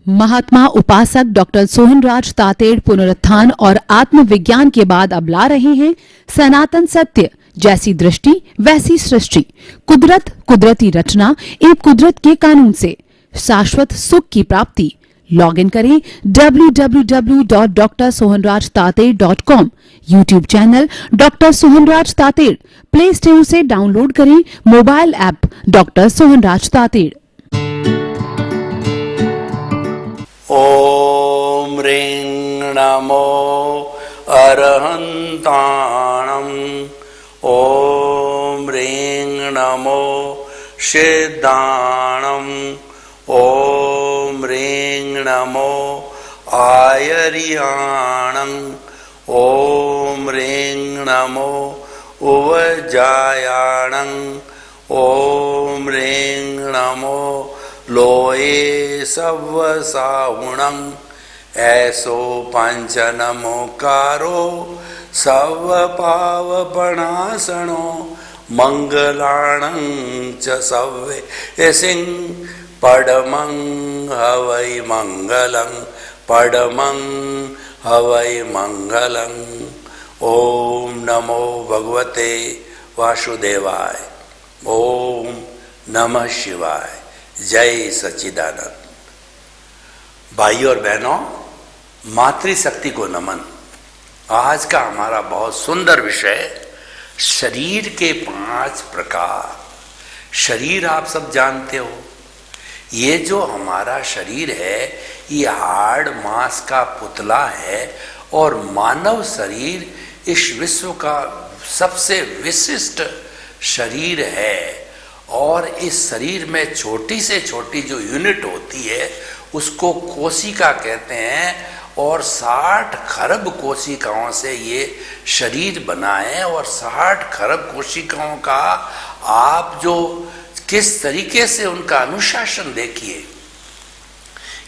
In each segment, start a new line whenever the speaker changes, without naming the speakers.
महात्मा उपासक डॉक्टर सोहनराज तातेड़ पुनरुत्थान और आत्मविज्ञान के बाद अब ला रहे हैं सनातन सत्य, जैसी दृष्टि वैसी सृष्टि, कुदरत, कुदरती रचना एवं कुदरत के कानून से शाश्वत सुख की प्राप्ति। लॉग इन करें www.drsohanrajtated.com, YouTube channel doctor Sohanraj Tated, play store से डाउनलोड करें mobile app doctor Sohanraj Tated.
ओम ह्रीं नमो अरहन्ताणं, ओम ह्रीं नमो सिद्धाणं, ओम ह्रीं नमो आयर्याणं, ओम ह्रीं नमो उवजायाणं, ओम ह्रीं नमो लोये सव्वसाहुणं, ऐसो पंचनमोकारो सव्वपावपणासनो, मंगलाणं च सव्वेसिं पडमं हवै मंगलं, पडमं हवै मंगलं। ओम नमो भगवते वासुदेवाय, ओम नमः शिवाय। जय सच्चिदानंद। भाइयों और बहनों, मातृशक्ति को नमन। आज का हमारा बहुत सुंदर विषय, शरीर के 5 प्रकार। शरीर आप सब जानते हो, ये जो हमारा शरीर है ये हाड़ मांस का पुतला है और मानव शरीर इस विश्व का सबसे विशिष्ट शरीर है। और इस शरीर में छोटी से छोटी जो यूनिट होती है उसको कोशिका कहते हैं, और 60 खरब कोशिकाओं से ये शरीर बना है। और 60 खरब कोशिकाओं का आप जो किस तरीके से उनका अनुशासन देखिए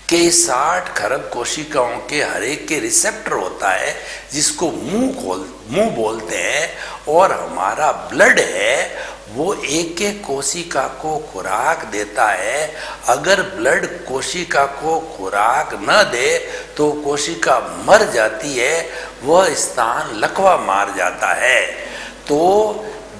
कि 60 खरब कोशिकाओं के हर एक के रिसेप्टर होता है जिसको मुंह बोलते हैं, और हमारा ब्लड है वो एक एक कोशिका को खुराक देता है। अगर ब्लड कोशिका को खुराक न दे तो कोशिका मर जाती है, वह स्थान लकवा मार जाता है। तो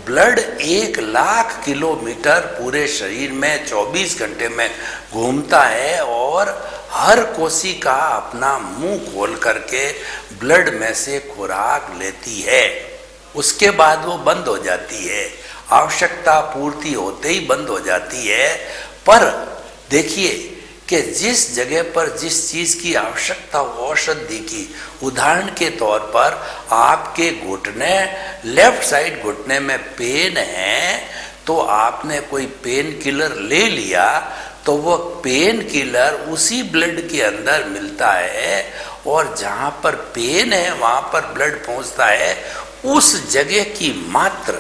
ब्लड 1,00,000 किलोमीटर पूरे शरीर में 24 घंटे में घूमता है, और हर कोशिका अपना मुंह खोल करके ब्लड में से खुराक लेती है। उसके बाद वो बंद हो जाती है, आवश्यकता पूर्ति होते ही बंद हो जाती है। पर देखिए कि जिस जगह पर जिस चीज की आवश्यकता हो, औषधि की, उदाहरण के तौर पर आपके घुटने, लेफ्ट साइड घुटने में पेन है, तो आपने कोई पेन किलर ले लिया तो वह पेन किलर उसी ब्लड के अंदर मिलता है, और जहां पर पेन है वहां पर ब्लड पहुंचता है। उस जगह की मात्र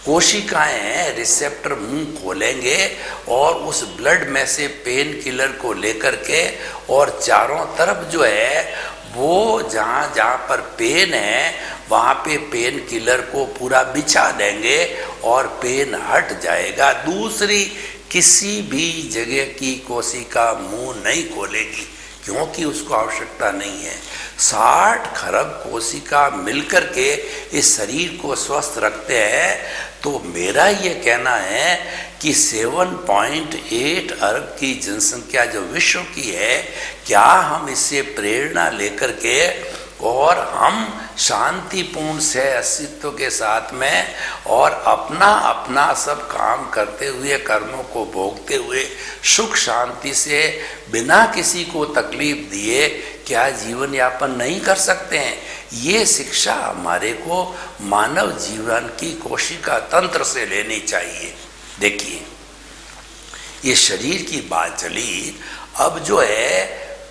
कोशिकाएं हैं, रिसेप्टर मुंह खोलेंगे और उस ब्लड में से पेन किलर को लेकर के, और चारों तरफ जो है वो जहां जहां पर पेन है वहां पे पेन किलर को पूरा बिछा देंगे और पेन हट जाएगा। दूसरी किसी भी जगह की कोशिका मुंह नहीं खोलेगी, क्योंकि उसको आवश्यकता नहीं है। 60 खरब कोशिका मिलकर के इस शरीर को स्वस्थ रखते हैं। तो मेरा ये कहना है कि 7.8 अरब की जनसंख्या जो विश्व की है, क्या हम इससे प्रेरणा लेकर के और हम शांतिपूर्ण से अस्तित्व के साथ में और अपना अपना सब काम करते हुए, कर्मों को भोगते हुए, सुख शांति से बिना किसी को तकलीफ दिए क्या जीवन यापन नहीं कर सकते हैं? ये शिक्षा हमारे को मानव जीवन की कोशिका तंत्र से लेनी चाहिए। देखिए, ये शरीर की बात चली, अब जो है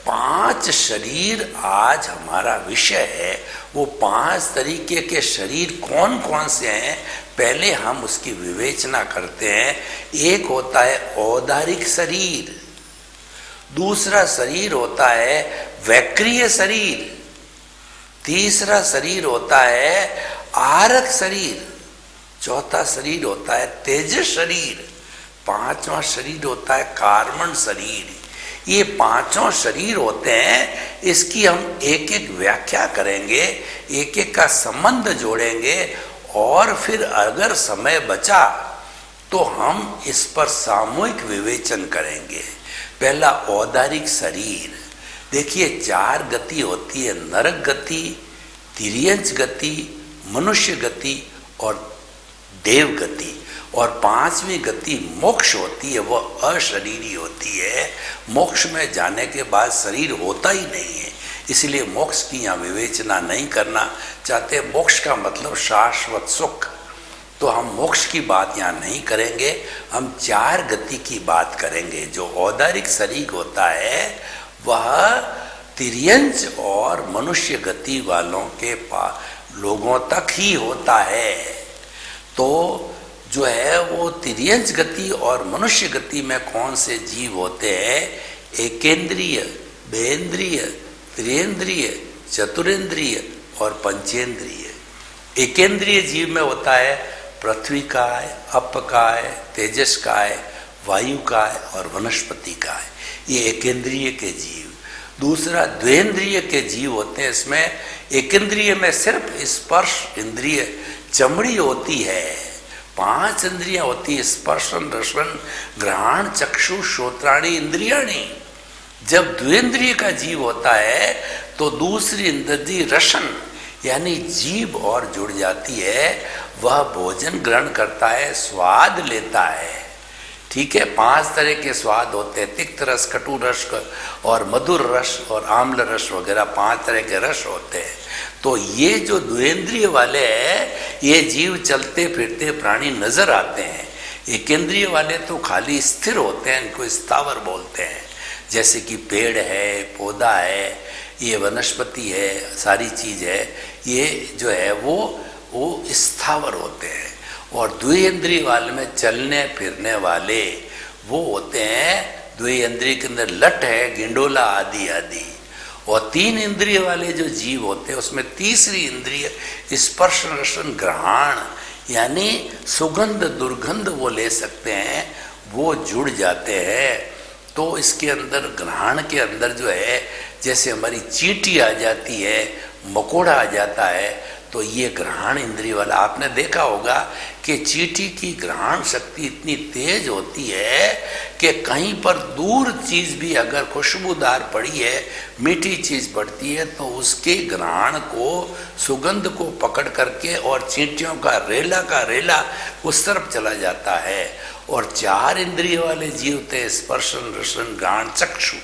5 शरीर आज हमारा विषय है। वो 5 तरीके के शरीर कौन कौन से हैं, पहले हम उसकी विवेचना करते हैं। एक होता है औदारिक शरीर, दूसरा शरीर होता है वैक्रिय शरीर, तीसरा शरीर होता है आरक शरीर, चौथा शरीर होता है तेजस शरीर, पांचवा शरीर होता है कार्बन शरीर। ये पांचों शरीर होते हैं, इसकी हम एक एक व्याख्या करेंगे, एक एक का संबंध जोड़ेंगे और फिर अगर समय बचा तो हम इस पर सामूहिक विवेचन करेंगे। पहला औदारिक शरीर। देखिए 4 गति होती है, नरक गति, तिर्यंच गति, मनुष्य गति और देव गति। और 5वीं गति मोक्ष होती है, वह अशरीरी होती है। मोक्ष में जाने के बाद शरीर होता ही नहीं है, इसलिए मोक्ष की यहाँ विवेचना नहीं करना चाहते। मोक्ष का मतलब शाश्वत सुख, तो हम मोक्ष की बात यहाँ नहीं करेंगे, हम 4 गति की बात करेंगे। जो औदारिक शरीर होता है वह तिर्यंच और मनुष्य गति वालों के लोगों तक ही होता है। तो जो है वो तिर्यंच गति और मनुष्य गति में कौन से जीव होते हैं? एकेंद्रिय, बेंद्रिय, त्रियेंद्रिय, चतुरेंद्रिय और पंचेंद्रिय। एकेंद्रिय जीव में होता है पृथ्वी काय, अप काय, तेजस काय, वायु काय और वनस्पति काय, ये एकेंद्रिय के जीव। दूसरा द्वेंद्रिय के जीव होते हैं। इसमें एकेंद्रिय में सिर्फ स्पर्श इंद्रिय चमड़ी होती है, 5 इंद्रियां होती है, स्पर्शन, रसन, घ्राण, चक्षु, श्रोत्राणी, इंद्रियाणी। जब द्वेंद्रिय का जीव होता है तो दूसरी इंद्रिय रसन यानी जीभ और जुड़ जाती है, वह भोजन ग्रहण करता है, स्वाद लेता है। ठीक है, 5 तरह के स्वाद होते हैं, तिक्त रस, कटु रस और मधुर रस और आम्ल रस वगैरह 5 तरह के रस होते हैं। तो ये जो द्वेंद्रिय वाले हैं ये जीव चलते फिरते प्राणी नजर आते हैं। एकेंद्रिय वाले तो खाली स्थिर होते हैं, इनको स्थावर बोलते हैं। जैसे कि पेड़ है, पौधा है, ये वनस्पति है, सारी चीज है, ये जो है वो स्थावर होते हैं। और द्विइंद्रिय वाले में चलने फिरने वाले वो होते हैं, द्विइंद्रिय के अंदर लट है, गिंडोला आदि आदि। और 3 इंद्रिय वाले जो जीव होते हैं उसमें तीसरी इंद्रिय स्पर्श, रसन, घ्राण यानी सुगंध दुर्गंध वो ले सकते हैं, वो जुड़ जाते हैं। तो इसके अंदर घ्राण के अंदर जो है जैसे हमारी चींटी आ जाती है, मकोड़ा आ जाता है, तो ये घ्राण इंद्रिय वाला। आपने देखा होगा कि चींटी की घ्राण शक्ति इतनी तेज होती है कि कहीं पर दूर चीज भी अगर खुशबूदार पड़ी है, मीठी चीज पड़ती है, तो उसके घ्राण को, सुगंध को पकड़ करके और चींटियों का रेला उस तरफ चला जाता है। और 4 इंद्रिय वाले जीव थे, स्पर्शन, रसन, घ्राण, चक्षु।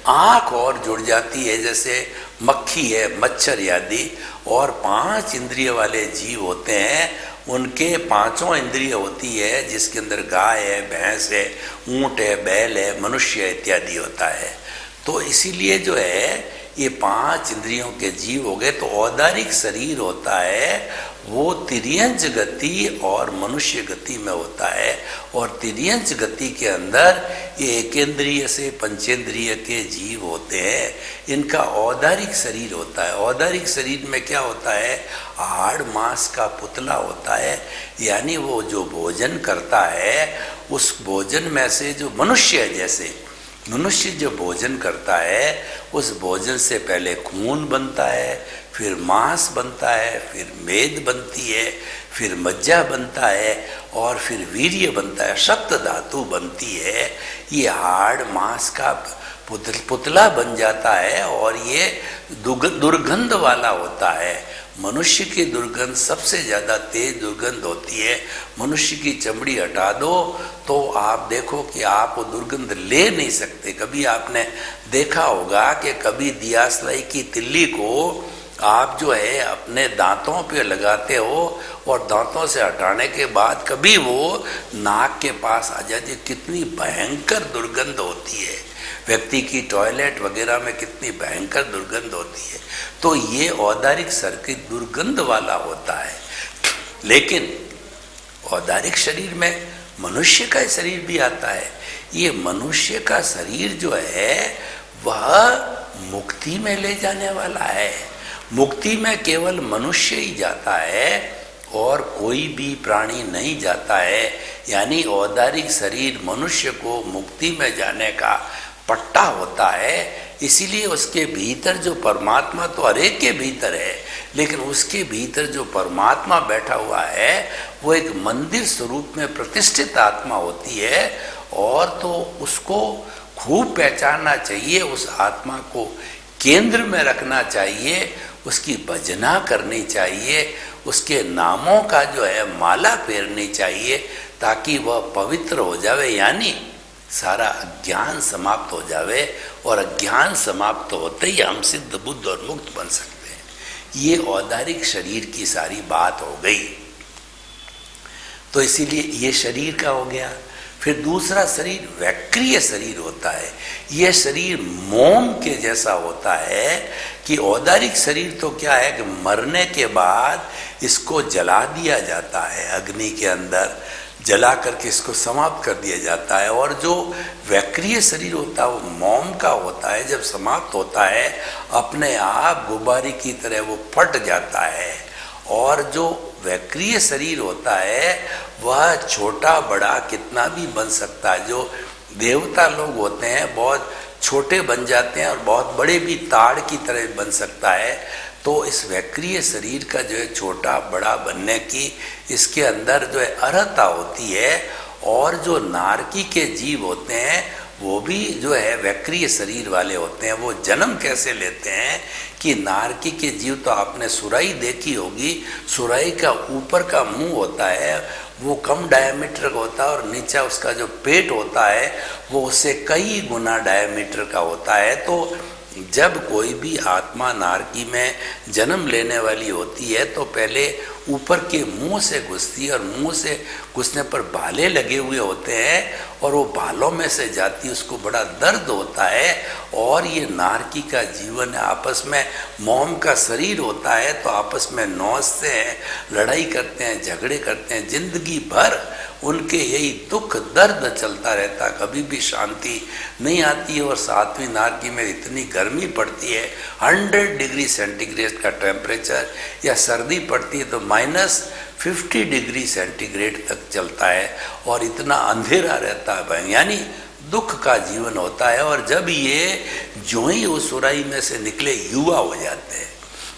आंख और जुड़ जाती है, जैसे मक्खी है, मच्छर आदि। और 5 इंद्रिय वाले जीव होते हैं, उनके 5 इंद्रिय होती है, जिसके अंदर गाय है, भैंस है, ऊंट है, बैल है, मनुष्य इत्यादि होता है। तो इसीलिए जो है ये 5 इंद्रियों के जीव हो गए। तो औदारिक शरीर होता है वो तिर्यंच गति और मनुष्य गति में होता है। और तिर्यंच गति के अंदर ये एकेंद्रिय से पंचेंद्रिय के जीव होते हैं, इनका औदारिक शरीर होता है। औदारिक शरीर में क्या होता है? हाड़ मांस का पुतला होता है, यानी वो जो भोजन करता है उस भोजन में से जो मनुष्य है, जैसे मनुष्य जो भोजन करता है उस भोजन से पहले खून बनता है, फिर मांस बनता है, फिर मेद बनती है, फिर मज्जा बनता है और फिर वीर्य बनता है, सप्त धातु बनती है। ये हाड़ मांस का पुतला बन जाता है और ये दुर्गंध वाला होता है। मनुष्य की दुर्गंध सबसे ज़्यादा तेज दुर्गंध होती है। मनुष्य की चमड़ी हटा दो तो आप देखो कि आप वो दुर्गंध ले नहीं सकते। कभी आपने देखा होगा कि कभी दियासलाई की तिल्ली को आप जो है अपने दांतों पे लगाते हो और दांतों से हटाने के बाद कभी वो नाक के पास आ जाती है, कितनी भयंकर दुर्गंध होती है। व्यक्ति की टॉयलेट वगैरह में कितनी भयंकर दुर्गंध होती है। तो ये औदारिक सर्किट दुर्गंध वाला होता है। लेकिन औदारिक शरीर में मनुष्य का शरीर भी आता है। ये मनुष्य का शरीर जो है वह मुक्ति में ले जाने वाला है। मुक्ति में केवल मनुष्य ही जाता है और कोई भी प्राणी नहीं जाता है। यानी औदारिक शरीर मनुष्य को मुक्ति में जाने का पट्टा होता है। इसीलिए उसके भीतर जो परमात्मा तो हर एक के भीतर है, लेकिन उसके भीतर जो परमात्मा बैठा हुआ है वो एक मंदिर स्वरूप में प्रतिष्ठित आत्मा होती है। और तो उसको खूब पहचानना चाहिए, उस आत्मा को केंद्र में रखना चाहिए, उसकी भजना करनी चाहिए, उसके नामों का जो है माला फेरनी चाहिए, ताकि वह पवित्र हो जावे, यानी सारा अज्ञान समाप्त हो जावे। और अज्ञान समाप्त होते ही हम सिद्ध बुद्ध और मुक्त बन सकते हैं। ये औदारिक शरीर की सारी बात हो गई। तो इसीलिए ये शरीर का हो गया। फिर दूसरा शरीर वैक्रिय शरीर होता है। यह शरीर मोम के जैसा होता है कि औदारिक शरीर तो क्या है कि मरने के बाद इसको जला दिया जाता है, अग्नि के अंदर जला करके इसको समाप्त कर दिया जाता है। और जो वैक्रिय शरीर होता है वो मोम का होता है, जब समाप्त होता है अपने आप गुब्बारे की तरह वो फट जाता है। और जो वैक्रिय शरीर होता है वह छोटा बड़ा कितना भी बन सकता है। जो देवता लोग होते हैं बहुत छोटे बन जाते हैं और बहुत बड़े भी ताड़ की तरह बन सकता है। तो इस वैक्रिय शरीर का जो है छोटा बड़ा बनने की इसके अंदर जो है अर्हता होती है। और जो नारकी के जीव होते हैं वो भी जो है वैक्रिय शरीर वाले होते हैं। वो जन्म कैसे लेते हैं कि नारकी के जीव तो आपने सुराही देखी होगी, सुराही का ऊपर का मुंह होता है वो कम डायमीटर का होता है और नीचे उसका जो पेट होता है वो उससे कई गुना डायमीटर का होता है। तो जब कोई भी आत्मा नारकी में जन्म लेने वाली होती है तो पहले ऊपर के मुंह से घुसती है और मुंह से घुसने पर भाले लगे हुए होते हैं और वो भालों में से जाती है, उसको बड़ा दर्द होता है। और ये नारकी का जीवन है, आपस में मोम का शरीर होता है तो आपस में नौचते हैं, लड़ाई करते हैं, झगड़े करते हैं, जिंदगी भर उनके यही दुख दर्द चलता रहता, कभी भी शांति नहीं आती है। और सातवीं नारकी में इतनी गर्मी पड़ती है 100 डिग्री सेंटीग्रेड का टेम्परेचर, या सर्दी पड़ती है तो -50 डिग्री सेंटीग्रेड तक चलता है और इतना अंधेरा रहता है, यानी दुख का जीवन होता है। और जब ये जो ही उस सुराही में से निकले युवा हो जाते हैं,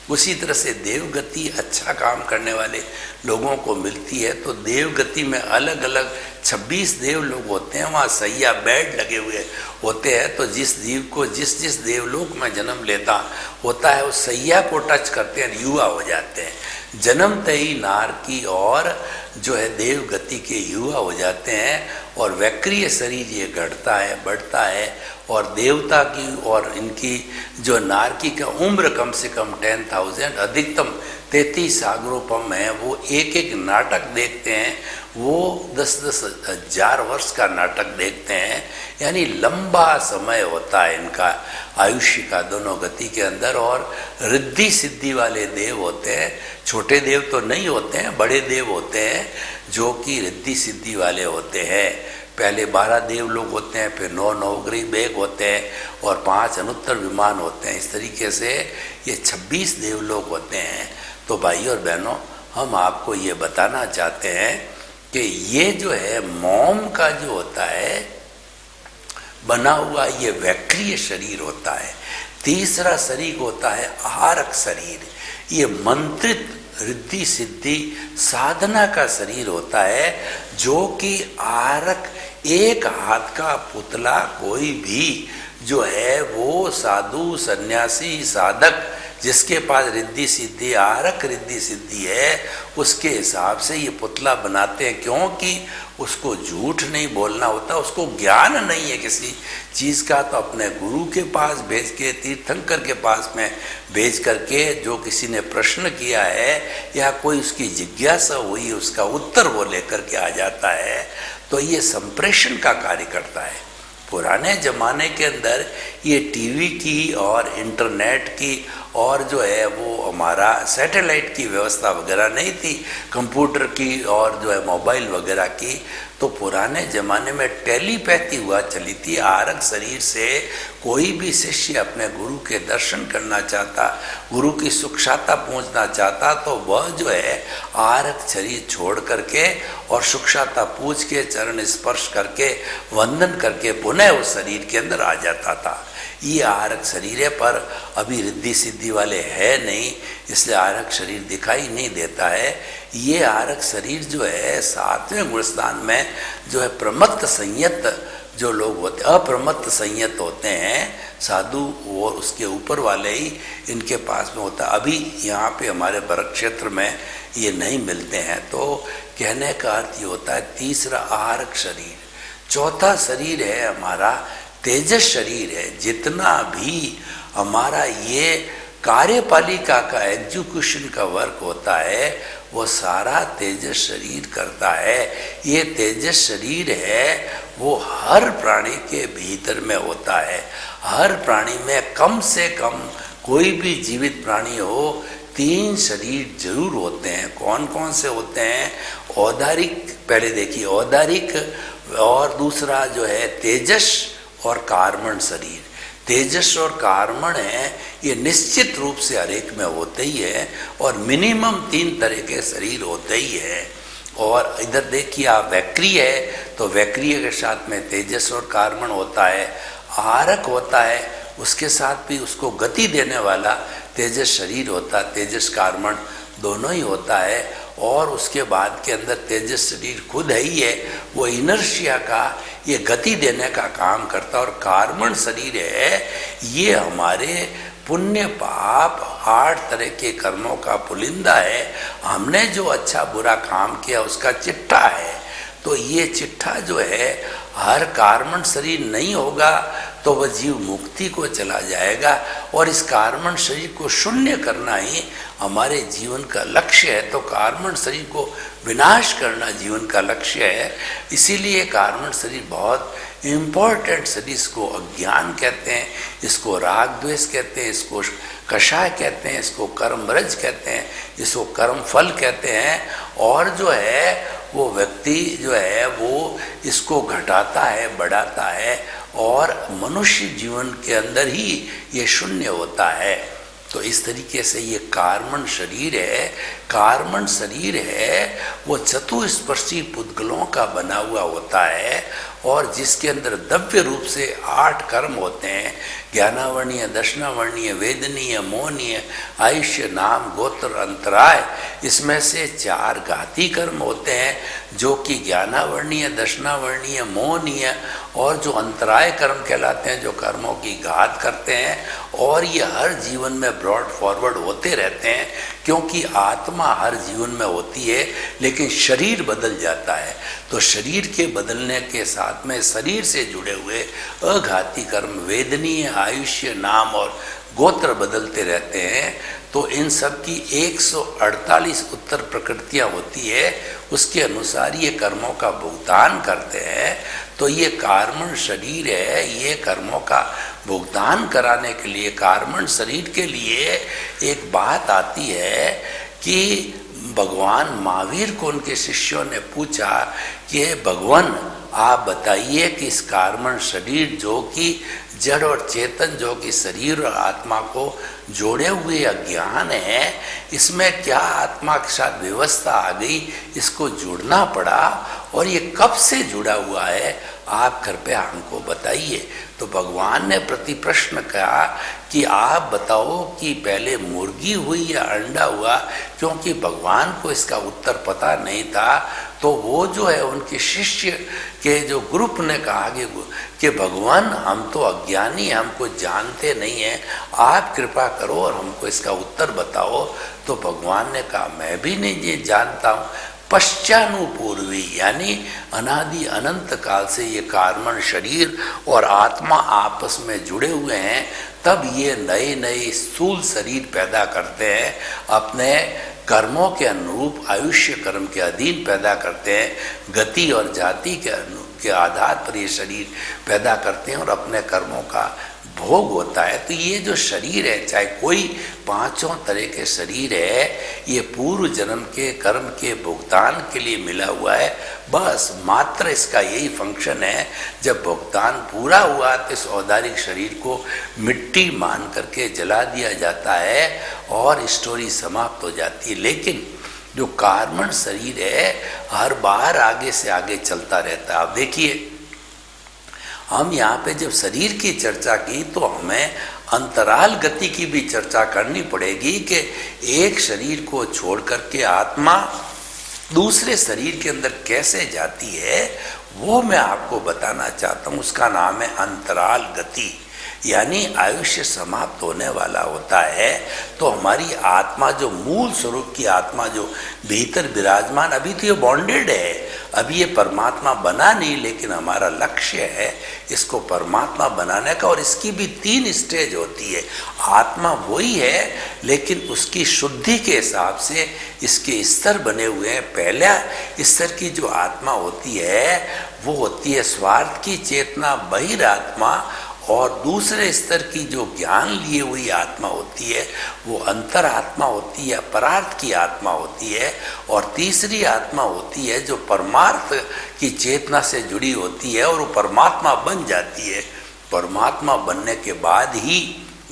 उसी तरह से देवगति अच्छा काम करने वाले लोगों को मिलती है। तो देवगति में अलग अलग 26 देव लोग होते हैं, वहाँ सैया बेड लगे हुए होते हैं। तो जिस जीव को जिस जिस देवलोक में जन्म लेता होता है उस सैया को टच करते हैं, युवा हो जाते हैं। जन्मते ही नारकी और जो है देवगति के युवा हो जाते हैं। और वैक्रिय शरीर ये घटता है, बढ़ता है। और देवता की और इनकी जो नारकी का उम्र कम से कम 10,000, अधिकतम 33 सागरोपम है। वो एक एक नाटक देखते हैं, वो 10-10 हजार वर्ष का नाटक देखते हैं, यानी लंबा समय होता है इनका आयुष्य का दोनों गति के अंदर। और रिद्धि सिद्धि वाले देव होते हैं, छोटे देव तो नहीं होते हैं, बड़े देव होते हैं जो कि रिद्धि सिद्धि वाले होते हैं। पहले 12 देव लोग होते हैं, फिर 9 नवग्रह बेग होते हैं और 5 अनुत्तर विमान होते हैं। इस तरीके से ये 26 देव लोग होते हैं। तो भाई और बहनों, हम आपको ये बताना चाहते हैं कि ये जो है मोम का जो होता है बना हुआ, ये वैक्रिय शरीर होता है। तीसरा शरीर होता है आहारक शरीर। ये मंत्रित रिद्धि सिद्धि साधना का शरीर होता है, जो कि आरक एक हाथ का पुतला कोई भी जो है वो साधु सन्यासी साधक जिसके पास रिद्धि सिद्धि आरक रिद्धि सिद्धि है उसके हिसाब से ये पुतला बनाते हैं। क्योंकि उसको झूठ नहीं बोलना होता, उसको ज्ञान नहीं है किसी चीज़ का, तो अपने गुरु के पास भेज के, तीर्थंकर के पास में भेज करके जो किसी ने प्रश्न किया है या कोई उसकी जिज्ञासा हुई उसका उत्तर वो लेकर के आ जाता है। तो ये संप्रेषण का कार्य करता है। पुराने ज़माने के अंदर ये टीवी की और इंटरनेट की और जो है वो हमारा सैटेलाइट की व्यवस्था वगैरह नहीं थी, कंप्यूटर की और जो है मोबाइल वगैरह की। तो पुराने जमाने में टेलीपैथी हुआ चली थी। आरक शरीर से कोई भी शिष्य अपने गुरु के दर्शन करना चाहता, गुरु की सुक्षाता पहुंचना चाहता, तो वह जो है आरक शरीर छोड़ करके और सुक्षाता पूछ के चरण स्पर्श करके वंदन करके पुनः उस शरीर के अंदर आ जाता था। ये आरक शरीर है, पर अभी रिद्धि सिद्धि वाले है नहीं, इसलिए आरक शरीर दिखाई नहीं देता है। ये आरक शरीर जो है 7वें गुणस्थान में जो है प्रमत्त संयत जो लोग होते, अप्रमत्त संयत होते हैं साधु, और उसके ऊपर वाले ही इनके पास में होता है। अभी यहाँ पे हमारे भरत क्षेत्र में ये नहीं मिलते हैं। तो कहने का अर्थ ये होता है तीसरा आरक शरीर। चौथा शरीर है हमारा तेजस शरीर है। जितना भी हमारा ये कार्यपालिका का एग्जीक्यूशन का वर्क होता है वो सारा तेजस शरीर करता है। ये तेजस शरीर है वो हर प्राणी के भीतर में होता है। हर प्राणी में कम से कम, कोई भी जीवित प्राणी हो, 3 शरीर जरूर होते हैं। कौन कौन से होते हैं? औदारिक, पहले देखिए औदारिक, और दूसरा जो है तेजस और कार्मण शरीर। तेजस और कार्मण है ये निश्चित रूप से हर एक में होते ही है, और मिनिमम 3 तरह के शरीर होते ही है। और इधर देखिए आप वैक्रिय है, तो वैक्रिय के साथ में तेजस और कार्मण होता है। आरक होता है, उसके साथ भी उसको गति देने वाला तेजस शरीर होता है, तेजस कार्मण दोनों ही होता है। और उसके बाद के अंदर तेजस शरीर खुद है ही है, वो इनर्शिया का, ये गति देने का काम करता है। और कार्मण शरीर है ये हमारे पुण्य पाप 8 तरह के कर्मों का पुलिंदा है। हमने जो अच्छा बुरा काम किया उसका चिट्ठा है। तो ये चिट्ठा जो है, हर कार्मण शरीर नहीं होगा तो वह जीव मुक्ति को चला जाएगा, और इस कार्मण शरीर को शून्य करना ही हमारे जीवन का लक्ष्य है। तो कार्मण शरीर को विनाश करना जीवन का लक्ष्य है। इसीलिए कार्मण शरीर बहुत इम्पोर्टेंट शरीर। इसको अज्ञान कहते हैं, इसको राग द्वेष कहते हैं, इसको कषाय कहते हैं, इसको कर्मरज कहते हैं, इसको कर्म फल कहते हैं। और जो है वो व्यक्ति जो है वो इसको घटाता है, बढ़ाता है, और मनुष्य जीवन के अंदर ही ये शून्य होता है। तो इस तरीके से ये कार्मण शरीर है। कार्मण शरीर है वो चतुस्पर्शी पुद्गलों का बना हुआ होता है, और जिसके अंदर द्रव्य रूप से 8 कर्म होते हैं। ज्ञानावर्णीय, दर्शनावर्णीय, वेदनीय, मोहनीय, आयुष्य, नाम, गोत्र, अंतराय। इसमें से 4 घाती कर्म होते हैं, जो कि ज्ञानावर्णीय, दर्शनावर्णीय, मोहनीय और जो अंतराय कर्म कहलाते हैं, जो कर्मों की घात करते हैं। और ये हर जीवन में ब्रॉड फॉरवर्ड होते रहते हैं, क्योंकि आत्मा हर जीवन में होती है, लेकिन शरीर बदल जाता है। तो शरीर के बदलने के साथ में शरीर से जुड़े हुए अघाती कर्म, वेदनीय, आयुष्य, नाम और गोत्र बदलते रहते हैं। तो इन सब की 148 उत्तर प्रकृतियाँ होती है, उसके अनुसार ये कर्मों का भुगतान करते हैं। तो ये कार्मण शरीर है, ये कर्मों का भुगतान कराने के लिए, कार्मण शरीर के लिए एक बात आती है कि भगवान महावीर को उनके शिष्यों ने पूछा कि भगवान आप बताइए कि इस कार्मण शरीर जो कि जड़ और चेतन, जो कि शरीर और आत्मा को जोड़े हुए अज्ञान है, इसमें क्या आत्मा के साथ व्यवस्था आ गई, इसको जुड़ना पड़ा, और ये कब से जुड़ा हुआ है, आप कृपया हमको बताइए। तो भगवान ने प्रति प्रश्न कहा कि आप बताओ कि पहले मुर्गी हुई या अंडा हुआ, क्योंकि भगवान को इसका उत्तर पता नहीं था। तो वो जो है उनके शिष्य के जो ग्रुप ने कहा कि भगवान हम तो अज्ञानी, हमको जानते नहीं हैं, आप कृपा करो और हमको इसका उत्तर बताओ। तो भगवान ने कहा मैं भी नहीं ये जानता हूँ। पश्चानुपूर्वी यानी अनादि अनंत काल से ये कार्मण शरीर और आत्मा आपस में जुड़े हुए हैं, तब ये नए नए स्थूल शरीर पैदा करते हैं, अपने कर्मों के अनुरूप आयुष्य कर्म के अधीन पैदा करते हैं, गति और जाति के आधार पर ये शरीर पैदा करते हैं और अपने कर्मों का भोग होता है। तो ये जो शरीर है, चाहे कोई पांचों तरह के शरीर है, ये पूर्व जन्म के कर्म के भुगतान के लिए मिला हुआ है। बस मात्र इसका यही फंक्शन है, जब भुगतान पूरा हुआ तो इस औदारिक शरीर को मिट्टी मान करके जला दिया जाता है और स्टोरी समाप्त हो जाती है। लेकिन जो कार्बन शरीर है हर बार आगे से आगे चलता रहता है। आप देखिए, हम यहाँ पे जब शरीर की चर्चा की तो हमें अंतराल गति की भी चर्चा करनी पड़ेगी कि एक शरीर को छोड़ करके आत्मा दूसरे शरीर के अंदर कैसे जाती है, वो मैं आपको बताना चाहता हूँ। उसका नाम है अंतराल गति, यानी आयुष्य समाप्त होने वाला होता है तो हमारी आत्मा, जो मूल स्वरूप की आत्मा जो भीतर विराजमान, अभी तो ये बॉन्डेड है, अभी ये परमात्मा बना नहीं, लेकिन हमारा लक्ष्य है इसको परमात्मा बनाने का। और इसकी भी 3 स्टेज होती है। आत्मा वही है, लेकिन उसकी शुद्धि के हिसाब से इसके स्तर बने हुए हैं। पहला स्तर की जो आत्मा होती है वो होती है स्वार्थ की चेतना, बहिरात्मा, और दूसरे स्तर की जो ज्ञान लिए हुई आत्मा होती है वो अंतरात्मा होती है, परार्थ की आत्मा होती है। और तीसरी आत्मा होती है जो परमार्थ की चेतना से जुड़ी होती है और वो परमात्मा बन जाती है। परमात्मा बनने के बाद ही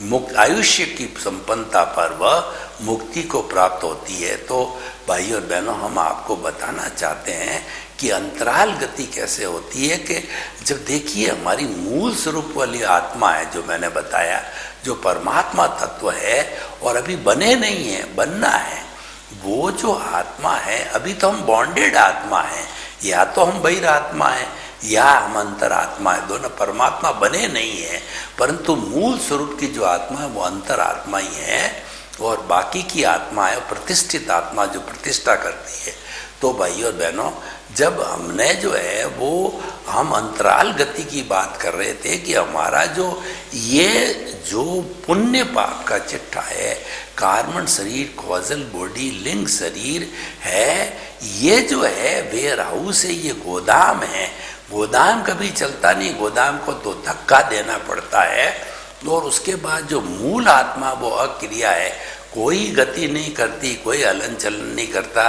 मुक्त आयुष्य की संपन्नता पर वह मुक्ति को प्राप्त होती है। तो भाइयों और बहनों, हम आपको बताना चाहते हैं कि अंतराल गति कैसे होती है कि जब देखिए हमारी मूल स्वरूप वाली आत्मा है, जो मैंने बताया, जो परमात्मा तत्व है और अभी बने नहीं है, बनना है, वो जो आत्मा है, अभी तो हम बॉन्डेड आत्मा है, या तो हम बहिरात्मा है या हम अंतरात्मा है, दोनों परमात्मा बने नहीं है। परंतु मूल स्वरूप की जो आत्मा है वो अंतरात्मा ही है और बाकी की आत्मा है प्रतिष्ठित आत्मा, जो प्रतिष्ठा करती है। तो भाइयों और बहनों, जब हमने जो है वो हम अंतराल गति की बात कर रहे थे कि हमारा जो ये जो पुण्य पाप का चिट्ठा है, कार्बन शरीर, कॉजल बॉडी, लिंग शरीर है, ये जो है वेयर हाउस है, ये गोदाम है। गोदाम कभी चलता नहीं, गोदाम को तो धक्का देना पड़ता है। और उसके बाद जो मूल आत्मा वो अक्रिया है, कोई गति नहीं करती, कोई हलन चलन नहीं करता,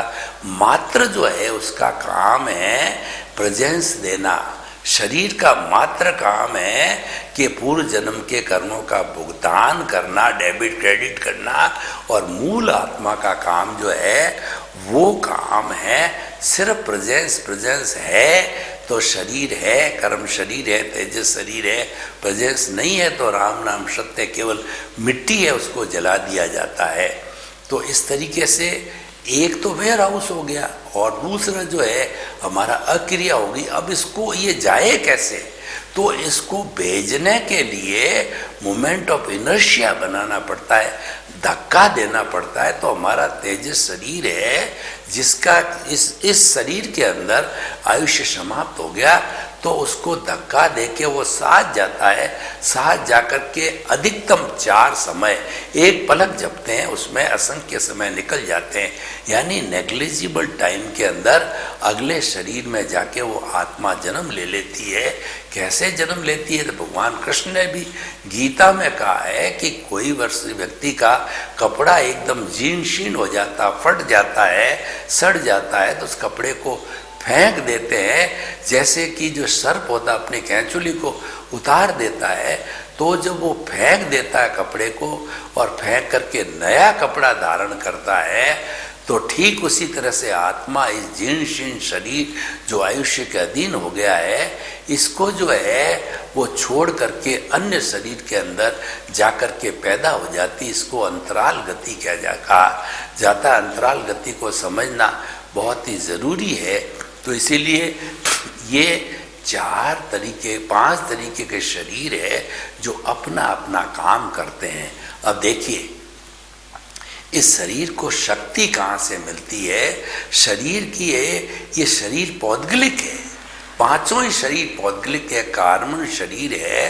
मात्र जो है उसका काम है प्रेजेंस देना। शरीर का मात्र काम है कि पूर्व जन्म के कर्मों का भुगतान करना, डेबिट क्रेडिट करना। और मूल आत्मा का काम जो है वो काम है सिर्फ प्रेजेंस। प्रेजेंस है तो शरीर है, कर्म शरीर है, तेजस शरीर है। प्रेजेंस नहीं है तो राम नाम सत्य केवल मिट्टी है, उसको जला दिया जाता है। तो इस तरीके से एक तो वेयर हाउस हो गया और दूसरा जो है हमारा अक्रिया होगी। अब इसको ये जाए कैसे? तो इसको भेजने के लिए मोमेंट ऑफ इनर्शिया बनाना पड़ता है, धक्का देना पड़ता है। तो हमारा तेजस शरीर है जिसका इस शरीर के अंदर आयुष्य समाप्त हो गया, तो उसको धक्का देके वो साथ जाता है। साथ जाकर के अधिकतम 4 समय, एक पलक जपते हैं उसमें असंख्य समय निकल जाते हैं, यानी नेग्लिजिबल टाइम के अंदर अगले शरीर में जाके वो आत्मा जन्म ले लेती है। कैसे जन्म लेती है? तो भगवान कृष्ण ने भी गीता में कहा है कि कोई व्यक्ति का कपड़ा एकदम जीर्ण शीर्ण हो जाता, फट जाता है, सड़ जाता है, तो उस कपड़े को फेंक देते हैं। जैसे कि जो सर्प होता अपने कैंचुली को उतार देता है, तो जब वो फेंक देता है कपड़े को और फेंक करके नया कपड़ा धारण करता है, तो ठीक उसी तरह से आत्मा इस जीर्ण शीर्ण शरीर जो आयुष्य के अधीन हो गया है, इसको जो है वो छोड़ करके अन्य शरीर के अंदर जाकर के पैदा हो जाती। इसको अंतराल गति कहा जाता है। अंतराल गति को समझना बहुत ही ज़रूरी है। तो इसीलिए ये 5 तरीके के शरीर है जो अपना अपना काम करते हैं। अब देखिए, इस शरीर को शक्ति कहाँ से मिलती है? शरीर की है, ये शरीर पौद्गलिक है। पांचों ही शरीर पौद्गलिक है, कार्बन शरीर है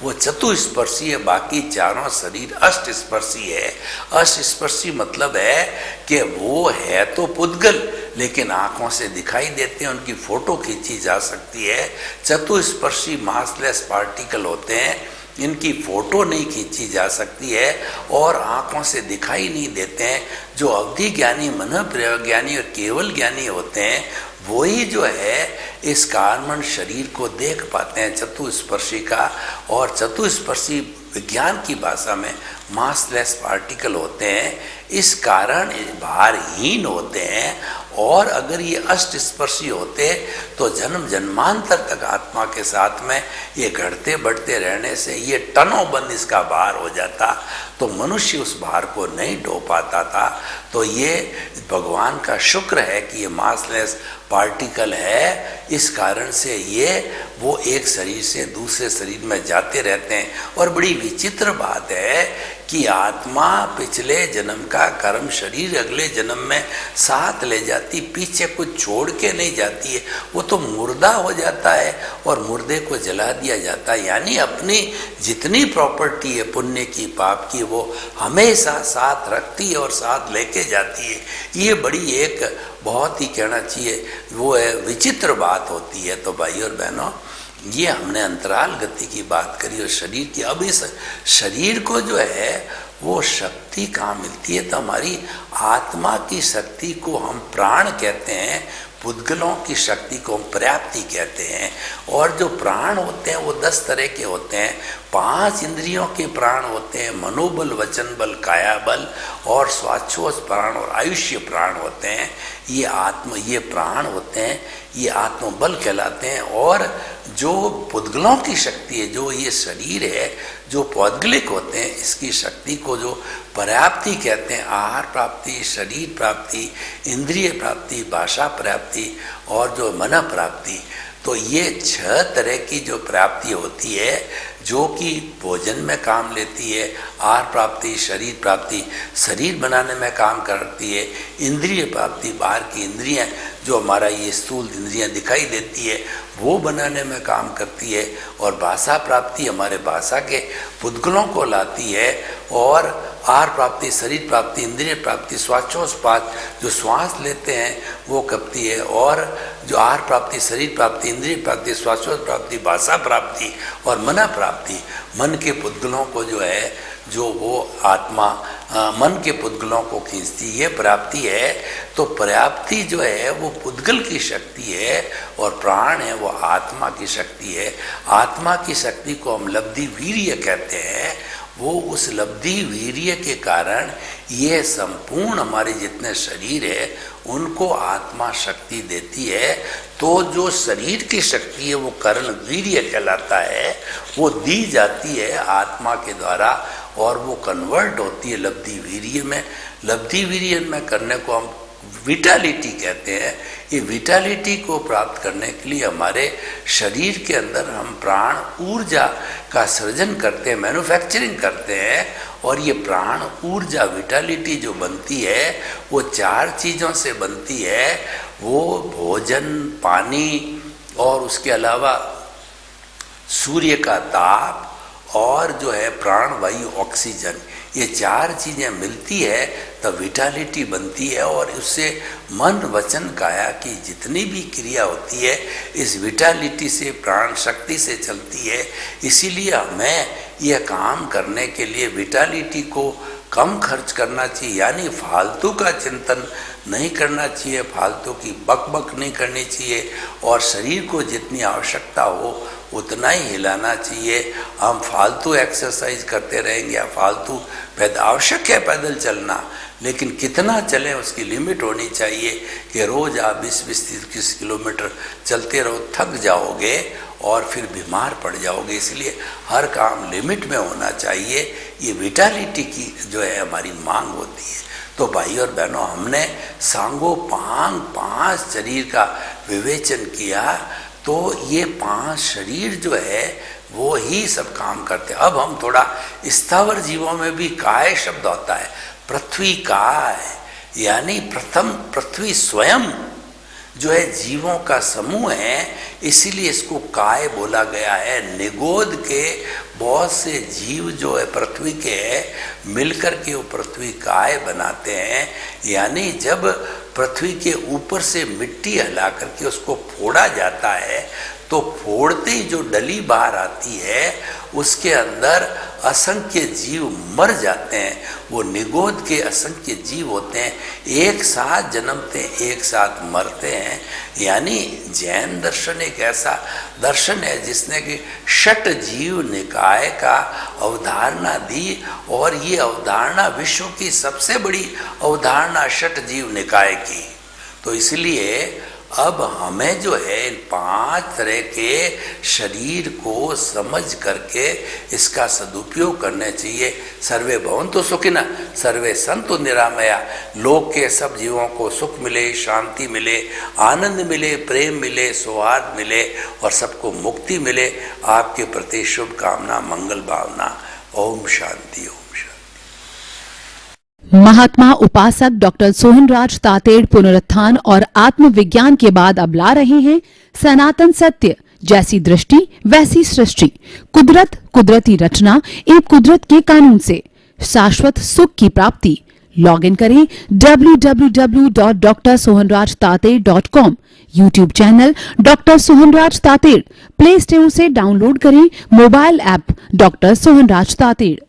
वो चतुस्पर्शी है, बाकी चारों शरीर अष्टस्पर्शी है। अष्टस्पर्शी मतलब है कि वो है तो पुद्गल लेकिन आंखों से दिखाई देते हैं, उनकी फोटो खींची जा सकती है। चतुस्पर्शी मासलेस पार्टिकल होते हैं, इनकी फोटो नहीं खींची जा सकती है और आंखों से दिखाई नहीं देते हैं। जो अवधि ज्ञानी, मन प्रयोग ज्ञानी और केवल ज्ञानी होते हैं वही जो है इस कार्बन शरीर को देख पाते हैं चतुस्पर्शी का। और चतुस्पर्शी विज्ञान की भाषा में मासलेस पार्टिकल होते हैं, इस कारण भारहीन होते हैं। और अगर ये अष्टस्पर्शी होते तो जन्म जन्मांतर तक आत्मा के साथ में ये घटते बढ़ते रहने से ये टनों बंद इसका भार हो जाता, तो मनुष्य उस भार को नहीं ढो पाता था। तो ये भगवान का शुक्र है कि ये मासलेस पार्टिकल है, इस कारण से ये वो एक शरीर से दूसरे शरीर में जाते रहते हैं। और बड़ी विचित्र बात है कि आत्मा पिछले जन्म का कर्म शरीर अगले जन्म में साथ ले जाती, पीछे कुछ छोड़ के नहीं जाती है। वो तो मुर्दा हो जाता है और मुर्दे को जला दिया जाता है, यानी अपनी जितनी प्रॉपर्टी है पुण्य की पाप की वो हमेशा साथ रखती है और साथ लेके जाती है। ये बड़ी एक बहुत ही कहना चाहिए वो है विचित्र बात होती है। तो भाई और बहनों, ये हमने अंतराल गति की बात करी और शरीर की। अब इस शरीर को जो है वो शक्ति कहाँ मिलती है? तो हमारी आत्मा की शक्ति को हम प्राण कहते हैं, पुद्गलों की शक्ति को हम पर्याप्ति कहते हैं। और जो प्राण होते हैं वो 10 तरह के होते हैं। 5 इंद्रियों के प्राण होते हैं, मनोबल, वचन बल, काया बल और स्वाच्छोष प्राण और आयुष्य प्राण होते हैं। ये प्राण होते हैं, ये आत्मबल कहलाते हैं। और जो पुद्गलों की शक्ति है, जो ये शरीर है, जो पौद्गलिक होते हैं, इसकी शक्ति को जो पर्याप्ति कहते हैं। आहार प्राप्ति, शरीर प्राप्ति, इंद्रिय प्राप्ति, भाषा प्राप्ति और जो मन प्राप्ति। तो ये 6 तरह की जो प्राप्ति होती है जो कि भोजन में काम लेती है। आहार प्राप्ति, शरीर प्राप्ति शरीर बनाने में काम करती है। इंद्रिय प्राप्ति, बाहर की इंद्रियां जो हमारा ये स्थूल इंद्रियां दिखाई देती है वो बनाने में काम करती है। और भाषा प्राप्ति हमारे भाषा के पुद्गलों को लाती है। और आहार प्राप्ति, शरीर प्राप्ति, इंद्रिय प्राप्ति, श्वासोच्छ्वास जो श्वास लेते हैं वो करती है। और जो आहार प्राप्ति, शरीर प्राप्ति, इंद्रिय प्राप्ति, श्वासोच्छ्वास प्राप्ति, भाषा प्राप्ति और मन प्राप्ति, मन के पुद्गलों को जो है जो वो आत्मा मन के पुद्गलों को खींचती है, प्राप्ति है। तो पर्याप्ति जो है वो पुद्गल की शक्ति है और प्राण है वो आत्मा की शक्ति है। आत्मा की शक्ति को हम लब्धि वीर्य कहते हैं। वो उस लब्धि वीर्य के कारण ये संपूर्ण हमारे जितने शरीर है उनको आत्मा शक्ति देती है। तो जो शरीर की शक्ति है वो कर्ण वीर्य कहलाता है, वो दी जाती है आत्मा के द्वारा और वो कन्वर्ट होती है लब्धि वीर्य में। लब्धि वीर्य में करने को हम विटालिटी कहते हैं। ये विटालिटी को प्राप्त करने के लिए हमारे शरीर के अंदर हम प्राण ऊर्जा का सृजन करते हैं, मैन्युफैक्चरिंग करते हैं। और ये प्राण ऊर्जा विटालिटी जो बनती है वो 4 चीज़ों से बनती है। वो भोजन, पानी और उसके अलावा सूर्य का ताप और जो है प्राण वायु ऑक्सीजन, ये 4 चीज़ें मिलती है तब विटालिटी बनती है। और उससे मन वचन काया की जितनी भी क्रिया होती है इस विटालिटी से, प्राण शक्ति से चलती है। इसीलिए हमें यह काम करने के लिए विटालिटी को कम खर्च करना चाहिए, यानी फालतू का चिंतन नहीं करना चाहिए, फालतू की बकबक नहीं करनी चाहिए। और शरीर को जितनी आवश्यकता हो उतना ही हिलाना चाहिए। हम फालतू एक्सरसाइज करते रहेंगे या फालतू आवश्यक है पैदल चलना, लेकिन कितना चलें उसकी लिमिट होनी चाहिए कि रोज़ आप 20-30 किलोमीटर चलते रहो, थक जाओगे और फिर बीमार पड़ जाओगे। इसलिए हर काम लिमिट में होना चाहिए। ये विटालिटी की जो है हमारी मांग होती है। तो भाई और बहनों, हमने सांगोपांग 5 शरीर का विवेचन किया। तो ये 5 शरीर जो है वो ही सब काम करते हैं। अब हम थोड़ा स्थावर जीवों में भी काय शब्द होता है, पृथ्वी काय, यानी प्रथम पृथ्वी स्वयं जो है जीवों का समूह है, इसीलिए इसको काय बोला गया है। निगोद के बहुत से जीव जो है पृथ्वी के है, मिलकर के वो पृथ्वी काय बनाते हैं। यानी जब पृथ्वी के ऊपर से मिट्टी हिला करके उसको फोड़ा जाता है, तो फोड़ते ही जो डली बाहर आती है उसके अंदर असंख्य जीव मर जाते हैं। वो निगोद के असंख्य जीव होते हैं, एक साथ जन्मते हैं, एक साथ मरते हैं। यानी जैन दर्शन एक ऐसा दर्शन है जिसने कि षट जीव निकाय का अवधारणा दी, और ये अवधारणा विश्व की सबसे बड़ी अवधारणा षट जीव निकाय की। तो इसलिए अब हमें जो है इन 5 तरह के शरीर को समझ करके इसका सदुपयोग करना चाहिए। सर्वे भवन्तु सुखिनः, सर्वे सन्तु निरामया। लोक के सब जीवों को सुख मिले, शांति मिले, आनंद मिले, प्रेम मिले, सौहार्द मिले और सबको मुक्ति मिले। आपके प्रति शुभकामना, मंगल भावना। ओम शांति, ओम।
महात्मा उपासक डॉक्टर सोहनराज तातेड़ पुनरुत्थान और आत्मविज्ञान के बाद अब ला रहे हैं सनातन सत्य, जैसी दृष्टि वैसी सृष्टि, कुदरत, कुदरती रचना एवं कुदरत के कानून से शाश्वत सुख की प्राप्ति। लॉगिन करें www.drsohanrajtated.com, YouTube channel doctor Sohanraj Tated, play store से डाउनलोड करें mobile app doctor Sohanraj Tated.